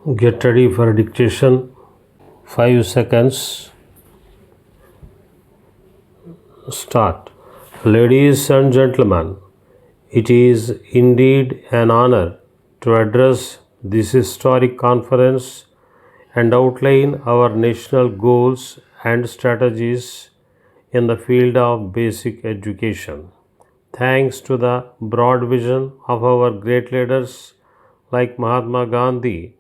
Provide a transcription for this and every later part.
Get ready for dictation. 5 seconds. Start. Ladies and gentlemen, it is indeed an honor to address this historic conference and outline our national goals and strategies in the field of basic education. Thanks to the broad vision of our great leaders like Mahatma Gandhi,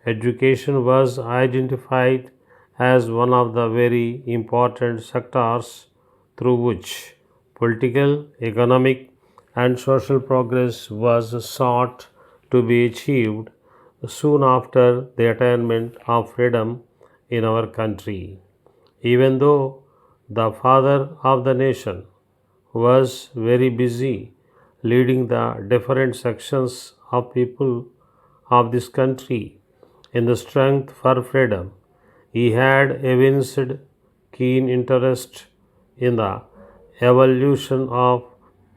education was identified as one of the very important sectors through which political, economic, and social progress was sought to be achieved soon after the attainment of freedom in our country. Even though the father of the nation was very busy leading the different sections of people of this country in the strength for freedom, he had evinced keen interest in the evolution of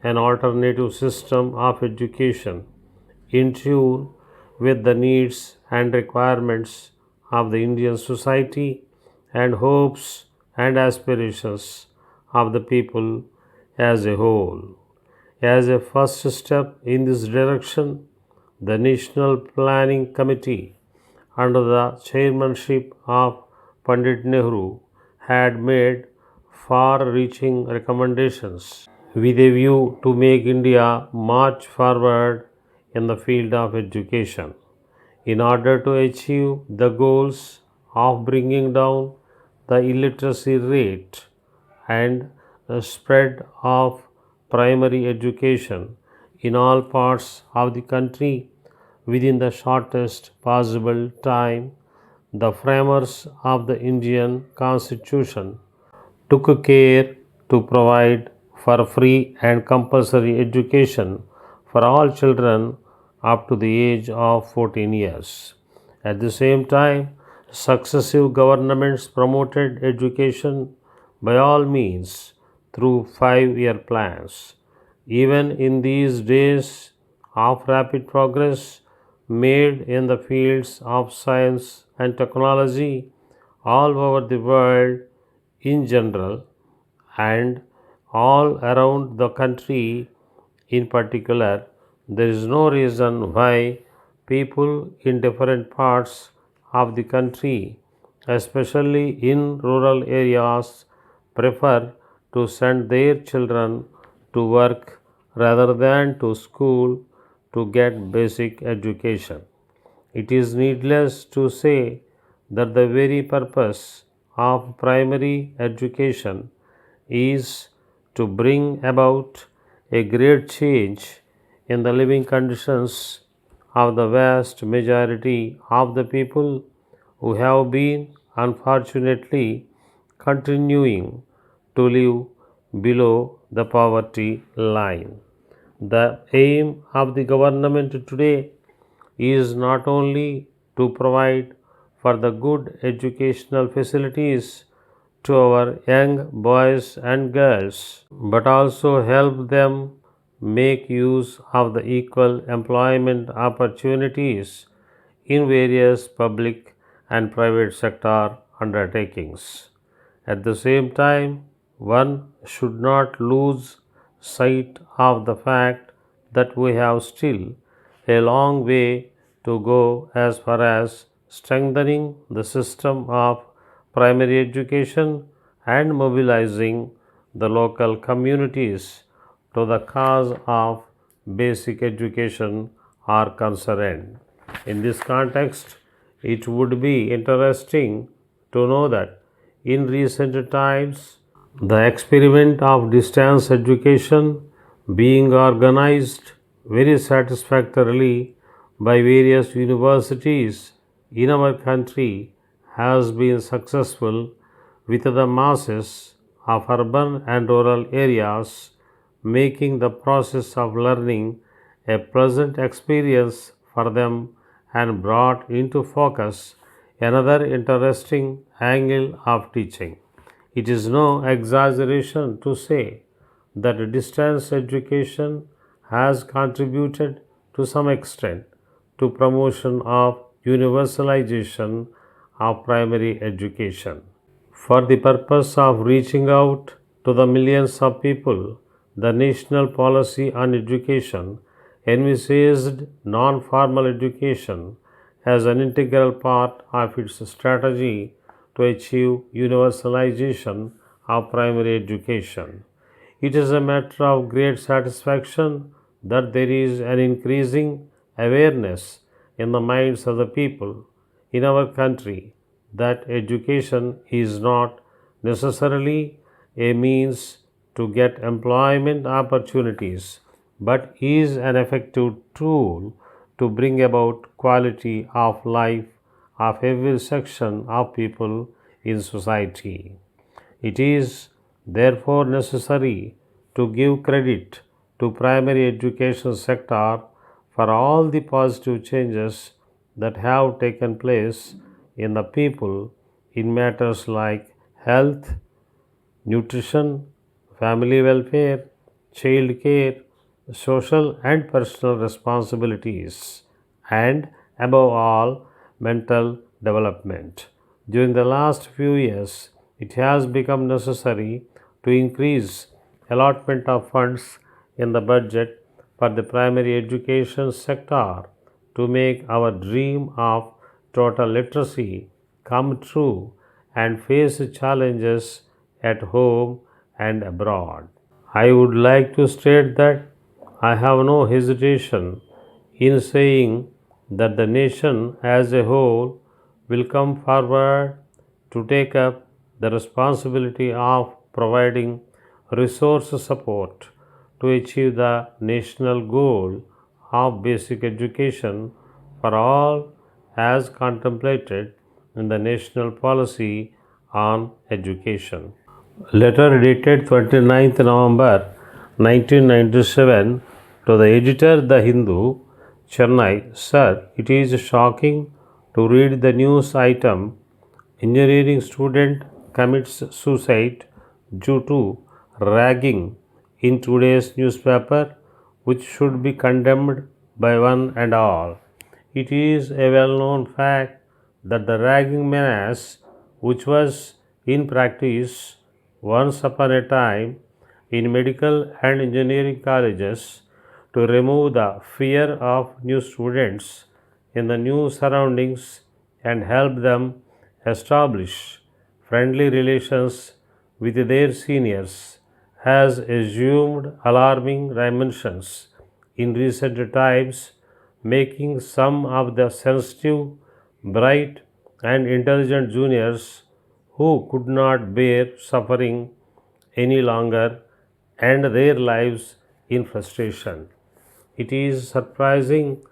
an alternative system of education in tune with the needs and requirements of the Indian society and hopes and aspirations of the people as a whole. As a first step in this direction, the National Planning Committee, under the chairmanship of Pandit Nehru, had made far reaching recommendations with a view to make India march forward in the field of education. In order to achieve the goals of bringing down the illiteracy rate and the spread of primary education in all parts of the country within the shortest possible time, the framers of the Indian Constitution took care to provide for free and compulsory education for all children up to the age of 14 years. At the same time, successive governments promoted education by all means through 5-year plans. Even in these days of rapid progress made in the fields of science and technology all over the world in general and all around the country in particular, there is no reason why people in different parts of the country, especially in rural areas, prefer to send their children to work rather than to school to get basic education. It is needless to say that the very purpose of primary education is to bring about a great change in the living conditions of the vast majority of the people who have been unfortunately continuing to live below the poverty line. The aim of the government today is not only to provide for the good educational facilities to our young boys and girls, but also help them make use of the equal employment opportunities in various public and private sector undertakings. At the same time, one should not lose sight of the fact that we have still a long way to go as far as strengthening the system of primary education and mobilizing the local communities to the cause of basic education are concerned. In this context, it would be interesting to know that in recent times, the experiment of distance education being organized very satisfactorily by various universities in our country has been successful with the masses of urban and rural areas, making the process of learning a pleasant experience for them and brought into focus another interesting angle of teaching. It is no exaggeration to say that distance education has contributed to some extent to promotion of universalization of primary education. For the purpose of reaching out to the millions of people, the National Policy on Education envisaged non formal education as an integral part of its strategy to achieve universalization of primary education. It is a matter of great satisfaction that there is an increasing awareness in the minds of the people in our country that education is not necessarily a means to get employment opportunities, but is an effective tool to bring about quality of life of every section of people in society. It is therefore necessary to give credit to primary education sector for all the positive changes that have taken place in the people in matters like health, nutrition, family welfare, child care, social and personal responsibilities, and above all, mental development. During the last few years, it has become necessary to increase allotment of funds in the budget for the primary education sector to make our dream of total literacy come true and face challenges at home and abroad. I would like to state that I have no hesitation in saying that the nation as a whole will come forward to take up the responsibility of providing resource support to achieve the national goal of basic education for all as contemplated in the national policy on education. Letter dated 29th November 1997 to the editor The Hindu, Chennai. Sir, it is shocking to read the news item engineering student commits suicide due to ragging in today's newspaper, which should be condemned by one and all. It is a well known fact that the ragging menace, which was in practice once upon a time in medical and engineering colleges to remove the fear of new students in the new surroundings and help them establish friendly relations with their seniors, has assumed alarming dimensions in recent times, making some of the sensitive, bright, and intelligent juniors who could not bear suffering any longer end their lives in frustration. It is surprising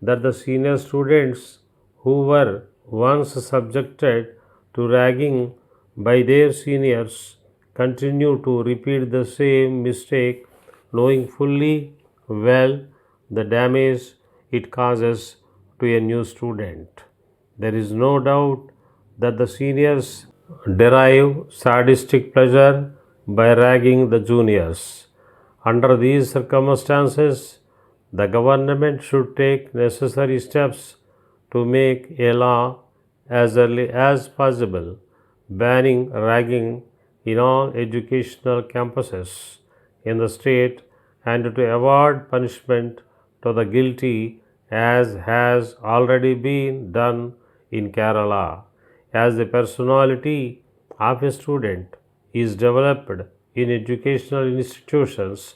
that the senior students who were once subjected to ragging by their seniors continue to repeat the same mistake, knowing fully well the damage it causes to a new student. There is no doubt that the seniors derive sadistic pleasure by ragging the juniors. Under these circumstances, the government should take necessary steps to make a law as early as possible banning ragging in all educational campuses in the state and to award punishment to the guilty as has already been done in Kerala. As the personality of a student is developed in educational institutions,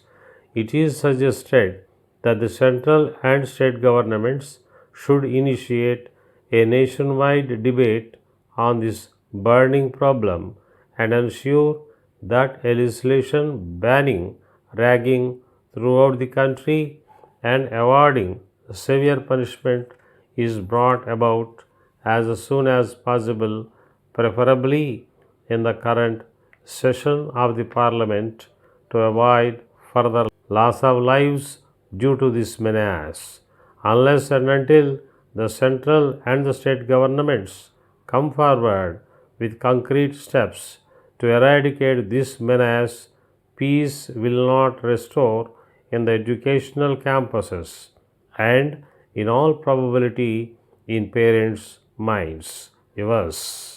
it is suggested that the central and state governments should initiate a nationwide debate on this burning problem and ensure that a legislation banning ragging throughout the country and awarding severe punishment is brought about as soon as possible, preferably in the current session of the Parliament, to avoid further loss of lives due to this menace. Unless and until the central and the state governments come forward with concrete steps to eradicate this menace, peace will not restore in the educational campuses, and in all probability, in parents' minds. Yours.